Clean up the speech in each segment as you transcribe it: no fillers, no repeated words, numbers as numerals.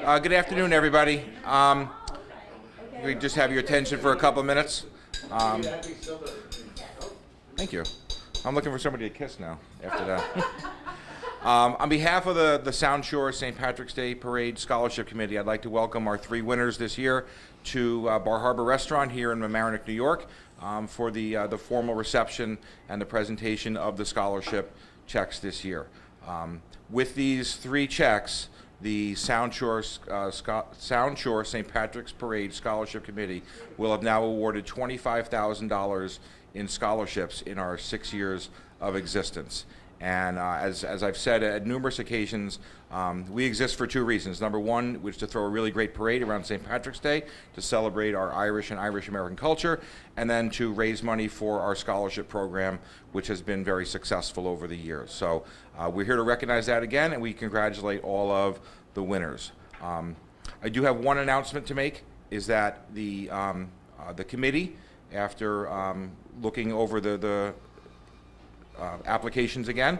Good afternoon, everybody. We just have your attention for a couple of minutes. Thank you. I'm looking for somebody to kiss now after that. On behalf of the Sound Shore St. Patrick's Day Parade Scholarship Committee, I'd like to welcome our 3 winners this year to Bar Harbor Restaurant here in Mamaroneck, New York, for the formal reception and the presentation of the scholarship checks this year. With these 3 checks, the Sound Shore St. Patrick's Parade Scholarship Committee will have now awarded $25,000 in scholarships in our 6 years of existence. And as I've said at numerous occasions, we exist for 2 reasons. Number one, which is to throw a really great parade around St. Patrick's Day to celebrate our Irish and Irish-American culture, and then to raise money for our scholarship program, which has been very successful over the years. So we're here to recognize that again, and we congratulate all of the winners. I do have one announcement to make, is that the committee, after looking over the applications again,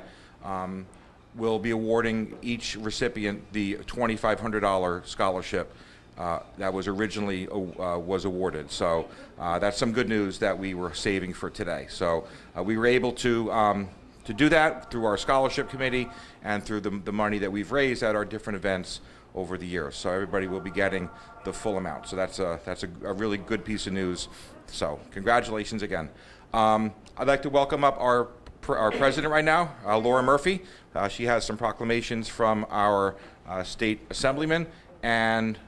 will be awarding each recipient the $2,500 scholarship that was originally was awarded. So that's some good news that we were saving for today. So we were able to do that through our scholarship committee and through the money that we've raised at our different events over the years. So everybody will be getting the full amount. So that's a really good piece of news. So congratulations again. I'd like to welcome up our president right now, Laura Murphy. She has some proclamations from our state assemblyman, and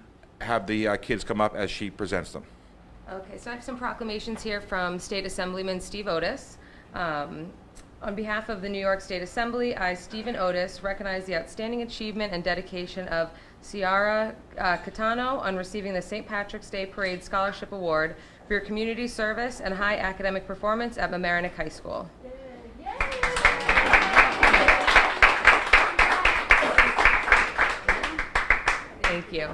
have the kids come up as she presents them. Okay, so I have some proclamations here from State Assemblyman Steve Otis. On behalf of the New York State Assembly, I, Stephen Otis, recognize the outstanding achievement and dedication of Ciara Catano on receiving the St. Patrick's Day Parade Scholarship Award for your community service and high academic performance at Mamaroneck High School. Thank you.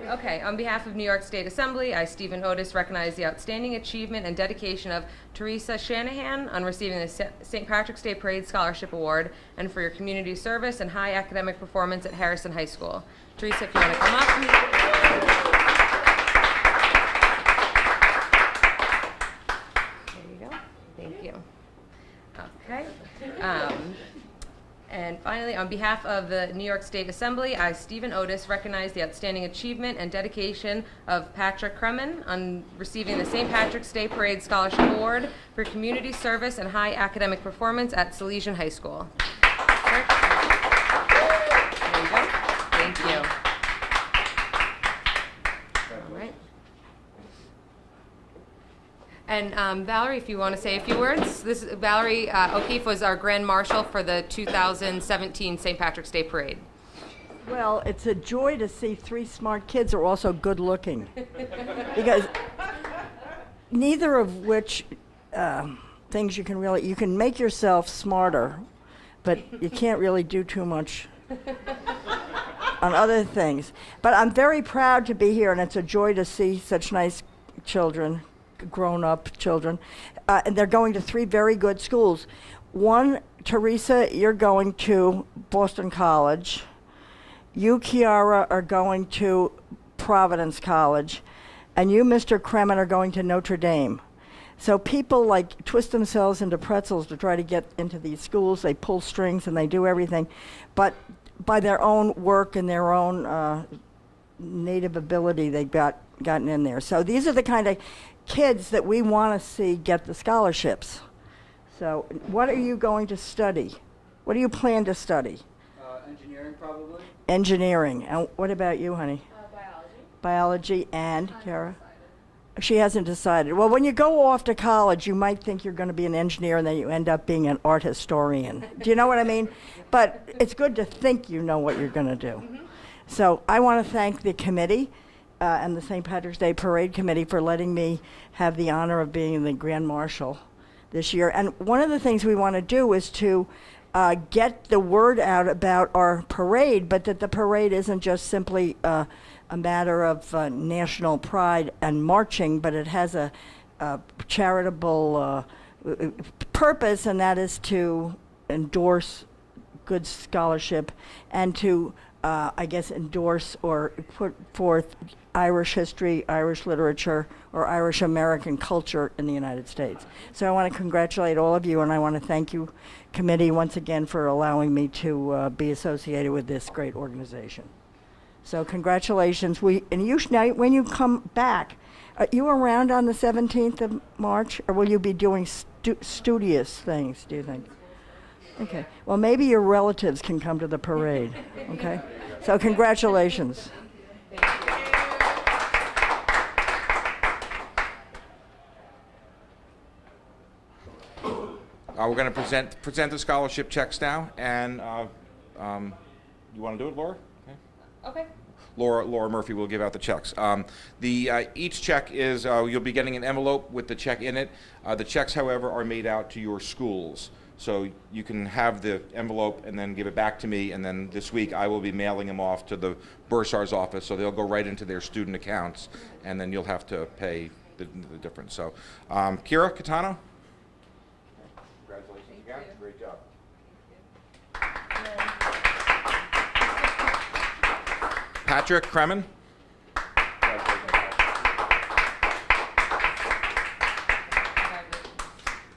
Okay, on behalf of New York State Assembly, I, Stephen Otis, recognize the outstanding achievement and dedication of Teresa Shanahan on receiving the St. Patrick's Day Parade Scholarship Award and for your community service and high academic performance at Harrison High School. Teresa, if you want to come up. Thank you. Okay. And finally, on behalf of the New York State Assembly, I, Stephen Otis, recognize the outstanding achievement and dedication of Patrick Kremen on receiving the St. Patrick's Day Parade Scholarship Award for community service and high academic performance at Salesian High School. There you go. Thank you. All right. And Valerie, if you want to say a few words. Valerie O'Keefe was our Grand Marshal for the 2017 St. Patrick's Day Parade. Well, it's a joy to see 3 smart kids who are also good looking. Because neither of which things you can make yourself smarter, but you can't really do too much on other things. But I'm very proud to be here, and it's a joy to see such nice children, grown-up children, and they're going to 3 very good schools. One, Teresa, you're going to Boston College. You, Kiara, are going to Providence College, and you, Mr. Kremen, are going to Notre Dame. So people like twist themselves into pretzels to try to get into these schools. They pull strings and they do everything, but by their own work and their own native ability, they've gotten in there. So these are the kind of kids that we want to see get the scholarships. So what are you going to study? What do you plan to study? Engineering, probably. Engineering. And what about you, honey? Biology. Biology and Kara? She hasn't decided. Well, when you go off to college, you might think you're going to be an engineer and then you end up being an art historian. Do you know what I mean? But it's good to think you know what you're going to do. Mm-hmm. So I want to thank the committee and the St. Patrick's Day Parade Committee for letting me have the honor of being the Grand Marshal this year. And one of the things we want to do is to get the word out about our parade, but that the parade isn't just simply a matter of national pride and marching, but it has a charitable purpose, and that is to endorse good scholarship, and to, I guess, endorse or put forth Irish history, Irish literature, or Irish American culture in the United States. So I want to congratulate all of you, and I want to thank you, committee, once again for allowing me to be associated with this great organization. So congratulations. And you now, when you come back, are you around on the 17th of March, or will you be doing studious things, do you think? Okay. Well, maybe your relatives can come to the parade, okay? So congratulations. We're going to present the scholarship checks now, and you want to do it, Laura? Okay. Laura Murphy will give out the checks. Each check is, you'll be getting an envelope with the check in it. The checks, however, are made out to your schools. So you can have the envelope and then give it back to me, and then this week I will be mailing them off to the bursar's office, so they'll go right into their student accounts, and then you'll have to pay the difference. So, Kira Catano? Congratulations again. Great job. Patrick Kremen.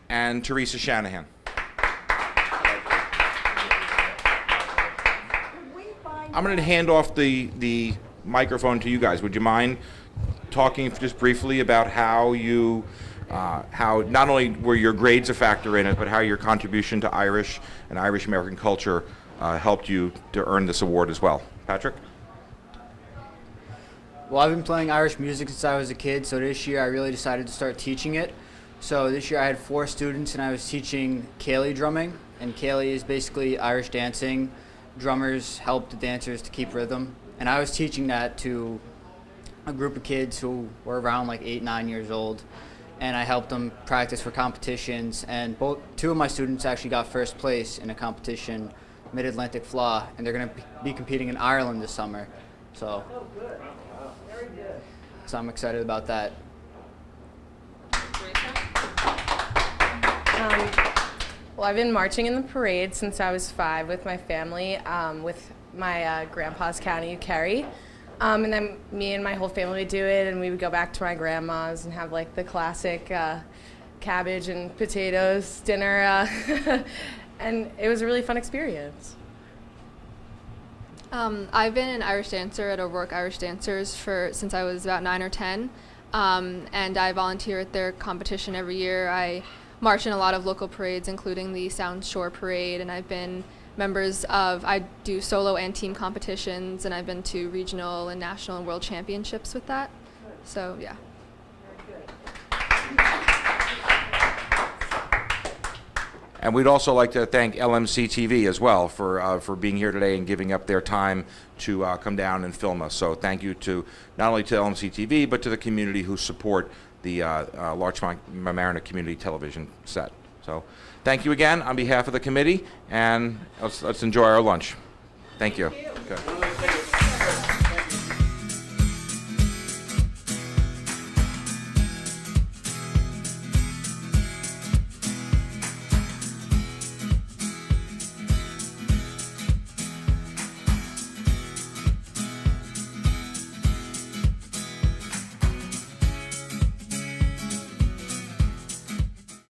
And Teresa Shanahan. I'm going to hand off the microphone to you guys. Would you mind talking just briefly about how you, how not only were your grades a factor in it, but how your contribution to Irish and Irish American culture helped you to earn this award as well? Patrick? Well, I've been playing Irish music since I was a kid, so this year I really decided to start teaching it. So this year I had 4 students, and I was teaching Cayley drumming, and Cayley is basically Irish dancing. Drummers help the dancers to keep rhythm, and I was teaching that to a group of kids who were around like 8, 9 years old, and I helped them practice for competitions, and 2 of my students actually got first place in a competition, Mid-Atlantic Flaw, and they're going to be competing in Ireland this summer. So, so I'm excited about that. Well, I've been marching in the parade since I was 5 with my family, with my grandpa's county, Kerry. And then me and my whole family would do it, and we would go back to my grandma's and have like the classic cabbage and potatoes dinner. And it was a really fun experience. I've been an Irish dancer at O'Rourke Irish Dancers since I was about 9 or 10, and I volunteer at their competition every year. I march in a lot of local parades, including the Sound Shore Parade, and I've been I do solo and team competitions, and I've been to regional and national and world championships with that. So, yeah. And we'd also like to thank LMC-TV as well for being here today and giving up their time to come down and film us. So thank you to not only to LMC-TV, but to the community who support the Larchmont Mamaroneck Community Television set. So thank you again on behalf of the committee, and let's enjoy our lunch. Thank you. Okay.